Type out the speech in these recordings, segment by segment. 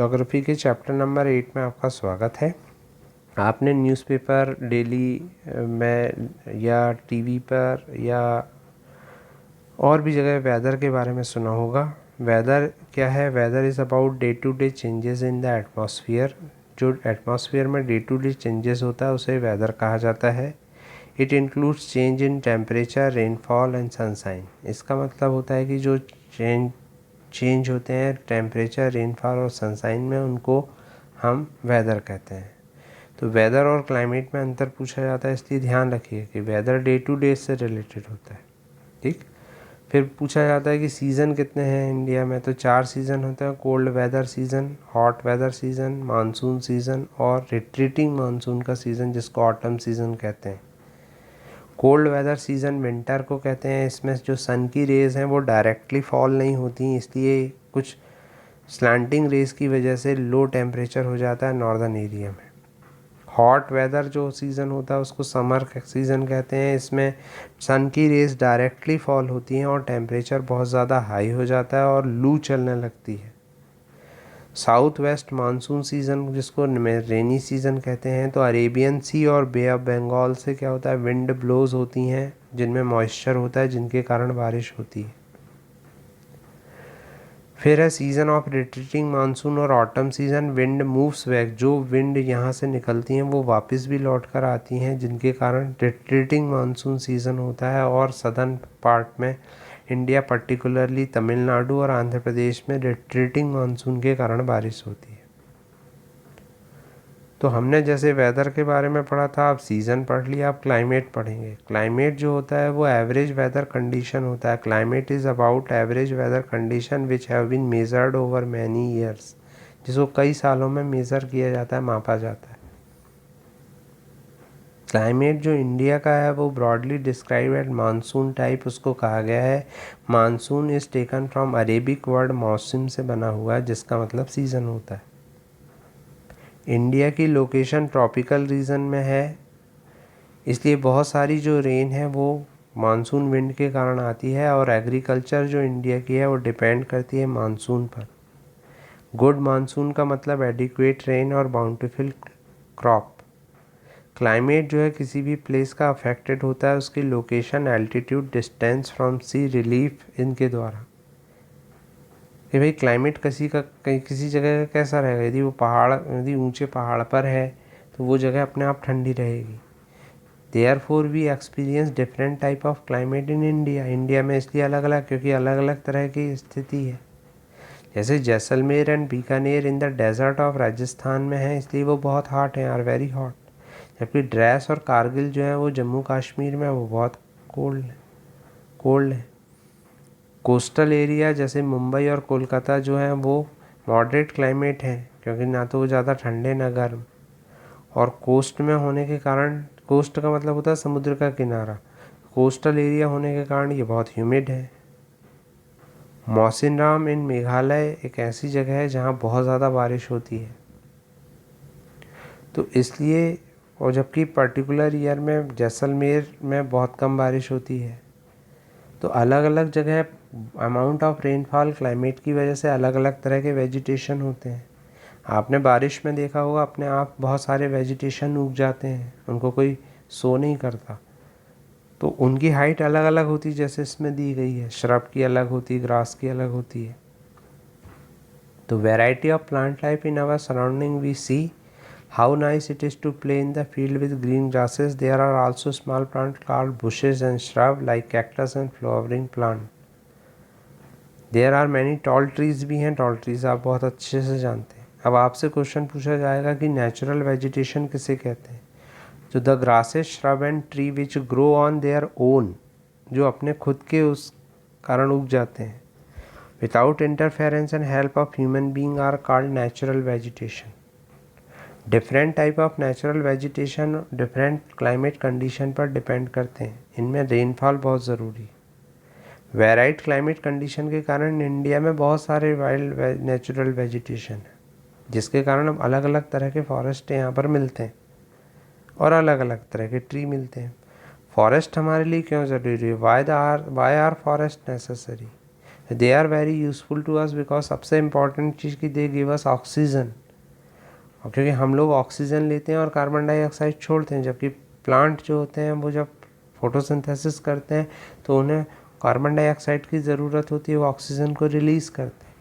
Geography के chapter number 8 में आपका स्वागत है। आपने न्यूज़पेपर डेली में या टीवी पर या और भी जगह वेदर के बारे में सुना होगा। वेदर क्या है? Weather is about day to day changes in the atmosphere. जो एटमॉस्फेयर में डे टू डे चेंजेस होता है उसे वेदर कहा जाता है। It includes change in temperature, rainfall and sunshine. इसका मतलब होता है कि जो चेंज होते हैं टेम्परेचर, रेनफॉल और सनशाइन में, उनको हम वेदर कहते हैं। तो वेदर और क्लाइमेट में अंतर पूछा जाता है, इसलिए ध्यान रखिए कि वेदर डे टू डे से रिलेटेड होता है। ठीक। फिर पूछा जाता है कि सीज़न कितने हैं इंडिया में, तो 4 सीज़न होते हैं। Cold weather season, hot weather season, monsoon season और रिट्रीटिंग मानसून का सीज़न जिसको ऑटम सीज़न कहते हैं। कोल्ड वेदर सीज़न विंटर को कहते हैं। इसमें जो सन की रेज़ हैं वो डायरेक्टली फॉल नहीं होती, इसलिए कुछ स्लैंटिंग रेज़ की वजह से लो टेम्परेचर हो जाता है नॉर्दर्न एरिया में। हॉट वेदर जो सीज़न होता है उसको समर सीज़न कहते हैं। इसमें सन की रेज़ डायरेक्टली फॉल होती हैं और टेम्परेचर बहुत ज़्यादा हाई हो जाता है और लू चलने लगती है। साउथ वेस्ट मानसून सीज़न जिसको रेनी सीज़न कहते हैं। तो अरेबियन सी और बे ऑफ बंगाल से क्या होता है, विंड ब्लोज होती हैं जिनमें मॉइस्चर होता है, जिनके कारण बारिश होती है। फिर है सीज़न ऑफ रिट्रीटिंग मानसून और autumn season. Wind moves back, जो विंड यहाँ से निकलती हैं वो वापस भी लौट कर आती हैं, जिनके कारण रिट्रीटिंग मानसून सीज़न होता है। और सदर्न पार्ट में इंडिया पर्टिकुलरली तमिलनाडु और आंध्र प्रदेश में रिट्रीटिंग मानसून के कारण बारिश होती है। तो हमने जैसे वेदर के बारे में पढ़ा था, आप सीज़न पढ़ लिया, आप क्लाइमेट पढ़ेंगे। क्लाइमेट जो होता है वो एवरेज वेदर कंडीशन होता है। Climate is about average weather condition which have been measured over many years, जिसको कई सालों में मेज़र किया जाता है, मापा जाता है। क्लाइमेट जो इंडिया का है वो broadly describe at monsoon type, उसको कहा गया है। Monsoon is taken from Arabic word mausam से बना हुआ है, जिसका मतलब सीज़न होता है। इंडिया की लोकेशन ट्रॉपिकल रीजन में है, इसलिए बहुत सारी जो रेन है वो मानसून विंड के कारण आती है। और एग्रीकल्चर जो इंडिया की है वो डिपेंड करती है मानसून पर। गुड मानसून का मतलब एडिक्वेट रेन और बाउंटीफुल क्रॉप। क्लाइमेट जो है किसी भी प्लेस का अफेक्टेड होता है उसकी location, altitude, distance from sea, relief, इनके द्वारा। कि भाई क्लाइमेट किसी जगह का कैसा रहेगा, यदि वो यदि ऊंचे पहाड़ पर है तो वो जगह अपने आप ठंडी रहेगी। Therefore we experience different type of climate in India. India में इसलिए अलग अलग क्योंकि अलग अलग तरह की स्थिति है। जैसे Jaisalmer and Bikaner in the desert of Rajasthan में है, इसलिए वो बहुत हॉट हैं, आर वेरी हॉट। जबकि ड्रेस और कारगिल जो है वो जम्मू कश्मीर में, वो बहुत कोल्ड है। कोस्टल एरिया जैसे मुंबई और कोलकाता जो है वो मॉडरेट क्लाइमेट है, क्योंकि ना तो वो ज़्यादा ठंडे ना गर्म। और कोस्ट में होने के कारण, कोस्ट का मतलब होता है समुद्र का किनारा, कोस्टल एरिया होने के कारण ये बहुत ह्यूमिड है। मौसिनराम इन मेघालय एक ऐसी जगह है जहाँ बहुत ज़्यादा बारिश होती है। तो इसलिए, और जबकि पर्टिकुलर ईयर में जैसलमेर में बहुत कम बारिश होती है। तो अलग अलग जगह अमाउंट ऑफ रेनफॉल, क्लाइमेट की वजह से अलग अलग तरह के वेजिटेशन होते हैं। आपने बारिश में देखा होगा अपने आप बहुत सारे वेजिटेशन उग जाते हैं, उनको कोई सो नहीं करता। तो उनकी हाइट अलग अलग होती है, जैसे इसमें दी गई है, श्रब की अलग होती है, ग्रास की अलग होती है। तो variety of plant life in our surrounding we see how nice it is to play in the field with green grasses. There are also small plants called bushes and shrub like cactus and flowering plant. There are many tall trees भी हैं। tall trees आप बहुत अच्छे से जानते हैं। अब आपसे क्वेश्चन पूछा जाएगा कि नेचुरल वेजिटेशन किसे कहते हैं। तो the grasses, shrub and tree which grow on their own, जो अपने खुद के उस कारण उग जाते हैं, without interference and help of human being, are called natural vegetation. Different type of natural vegetation different climate condition पर डिपेंड करते हैं। इनमें रेनफॉल बहुत ज़रूरी है। वेराइड क्लाइमेट कंडीशन के कारण इंडिया में बहुत सारे वाइल्ड नेचुरल वेजिटेशन है, जिसके कारण हम अलग अलग तरह के फॉरेस्ट यहाँ पर मिलते हैं और अलग अलग तरह के ट्री मिलते हैं। फॉरेस्ट हमारे लिए क्यों ज़रूरी है? Why are forest necessary? They are very useful to us because सबसे इम्पॉर्टेंट चीज़ कि दे गिव अस ऑक्सीजन, और क्योंकि हम लोग ऑक्सीजन लेते हैं और कार्बन डाइऑक्साइड छोड़ते हैं, जबकि प्लांट जो होते हैं वो जब फोटोसिंथेसिस करते हैं तो उन्हें कार्बन डाइऑक्साइड की ज़रूरत होती है, वो ऑक्सीजन को रिलीज़ करते हैं।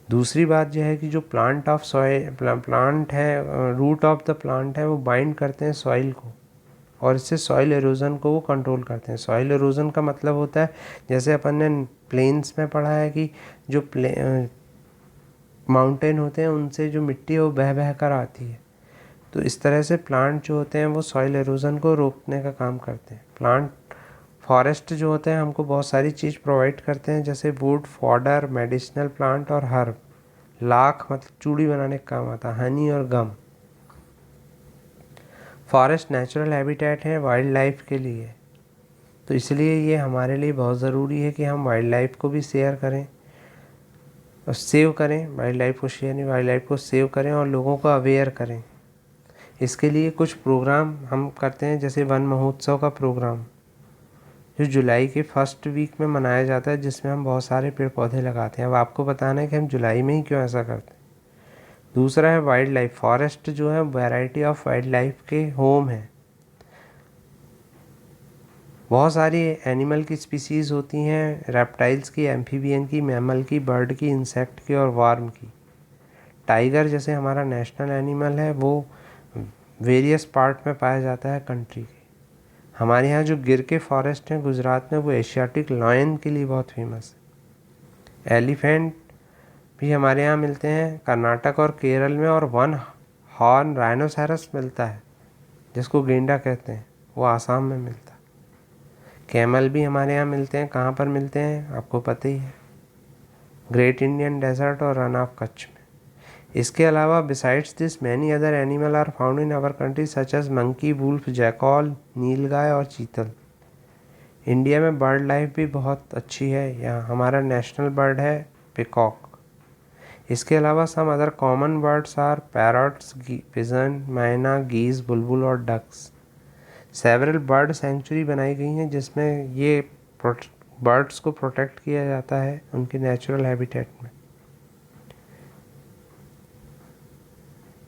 दूसरी बात यह है कि जो प्लांट है, रूट ऑफ द प्लांट है, वो बाइंड करते हैं सॉइल को, और इससे सॉइल एरोजन को वो कंट्रोल करते हैं। सॉइल एरोजन का मतलब होता है, जैसे अपन ने प्लेन्स में पढ़ा है कि जो माउंटेन होते हैं उनसे जो मिट्टी है वो बह बह कर आती है, तो इस तरह से प्लांट जो होते हैं वो सॉइल एरोजन को रोकने का काम करते हैं। प्लांट फॉरेस्ट जो होते हैं हमको बहुत सारी चीज़ प्रोवाइड करते हैं, जैसे वुड, फॉडर, मेडिसिनल प्लांट और हर्ब। लाख मतलब चूड़ी बनाने का काम आता है, हनी और गम। फॉरेस्ट नेचुरल हैबिटेट है वाइल्ड लाइफ के लिए, तो इसलिए ये हमारे लिए बहुत ज़रूरी है कि हम वाइल्ड लाइफ को भी शेयर करें और सेव करें। वाइल्ड लाइफ को शेयर नहीं, वाइल्ड लाइफ को सेव करें और लोगों को अवेयर करें। इसके लिए कुछ प्रोग्राम हम करते हैं, जैसे वन महोत्सव का प्रोग्राम जो जुलाई के फर्स्ट वीक में मनाया जाता है, जिसमें हम बहुत सारे पेड़ पौधे लगाते हैं। अब आपको बताना है कि हम जुलाई में ही क्यों ऐसा करते हैं। दूसरा है वाइल्ड लाइफ। फॉरेस्ट जो है वैरायटी ऑफ वाइल्ड लाइफ के होम है। बहुत सारी एनिमल की स्पीसीज़ होती हैं, रेप्टाइल्स की, एम्फीबियन की, मैमल की, बर्ड की, इंसेक्ट की और वार्म की। टाइगर जैसे हमारा नेशनल एनिमल है, वो वेरियस पार्ट में पाया जाता है कंट्री के। हमारे यहाँ जो गिर के फॉरेस्ट हैं गुजरात में, वो एशियाटिक लायन के लिए बहुत फेमस है। एलिफेंट भी हमारे यहाँ मिलते हैं कर्नाटक और केरल में, और वन हॉर्न राइनोसेरस मिलता है जिसको गेंडा कहते हैं, वो आसाम में मिलता है। कैमल भी हमारे यहाँ मिलते हैं। कहाँ पर मिलते हैं आपको पता ही है, ग्रेट इंडियन डेजर्ट और रन ऑफ कच्छ में। इसके अलावा besides this many other animal are found in our country such as monkey, wolf, jackal, नीलगाय और चीतल। इंडिया में बर्ड लाइफ भी बहुत अच्छी है। यहाँ हमारा नेशनल बर्ड है पिकॉक। इसके अलावा some other common birds are parrots, pigeon, myna, geese, बुलबुल और डक्स। सेवरल बर्ड सेंचुरी बनाई गई हैं जिसमें ये बर्ड्स को प्रोटेक्ट किया जाता है उनके नेचुरल हैबिटेट में।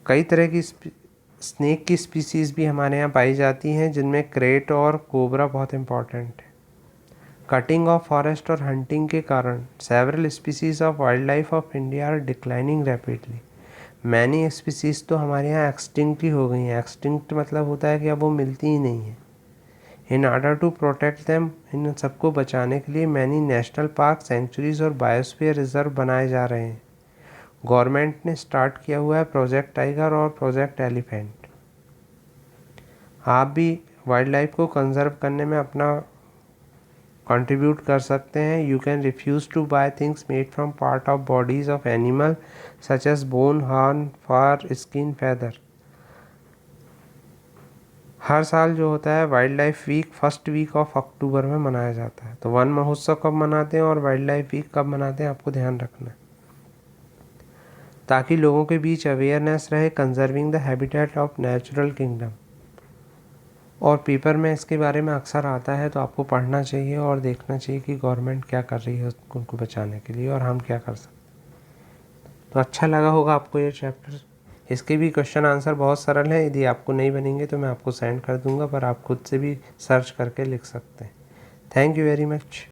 कई तरह की स्नेक की स्पीसीज़ भी हमारे यहाँ पाई जाती हैं, जिनमें क्रेट और कोबरा बहुत इम्पॉर्टेंट है। कटिंग ऑफ फॉरेस्ट और हंटिंग के कारण several species of wild life of India are declining rapidly. Many species तो हमारे यहाँ एक्सटिंक्ट ही हो गई हैं। एक्सटिंक्ट मतलब होता है कि अब वो मिलती ही नहीं है। In order to protect them, इन सबको बचाने के लिए मैनी नेशनल पार्क, सेंचुरीज और बायोस्फीयर रिजर्व बनाए जा रहे हैं। गवर्नमेंट ने स्टार्ट किया हुआ है प्रोजेक्ट टाइगर और प्रोजेक्ट एलिफेंट। आप भी वाइल्ड लाइफ को कंजर्व करने में अपना कंट्रीब्यूट कर सकते हैं। You can refuse to buy things made from part of bodies of animal such as bone, horn, fur, skin, feather. हर साल जो होता है wildlife week first week of October में मनाया जाता है। तो वन महोत्सव कब मनाते हैं और वाइल्ड लाइफ वीक कब मनाते हैं आपको ध्यान रखना है, ताकि लोगों के बीच अवेयरनेस रहे conserving the habitat of natural kingdom. और पेपर में इसके बारे में अक्सर आता है, तो आपको पढ़ना चाहिए और देखना चाहिए कि गवर्नमेंट क्या कर रही है उनको बचाने के लिए और हम क्या कर सकते हैं। तो अच्छा लगा होगा आपको ये चैप्टर। इसके भी क्वेश्चन आंसर बहुत सरल है। यदि आपको नहीं बनेंगे तो मैं आपको सेंड कर दूंगा, पर आप खुद से भी सर्च करके लिख सकते हैं। Thank you very much.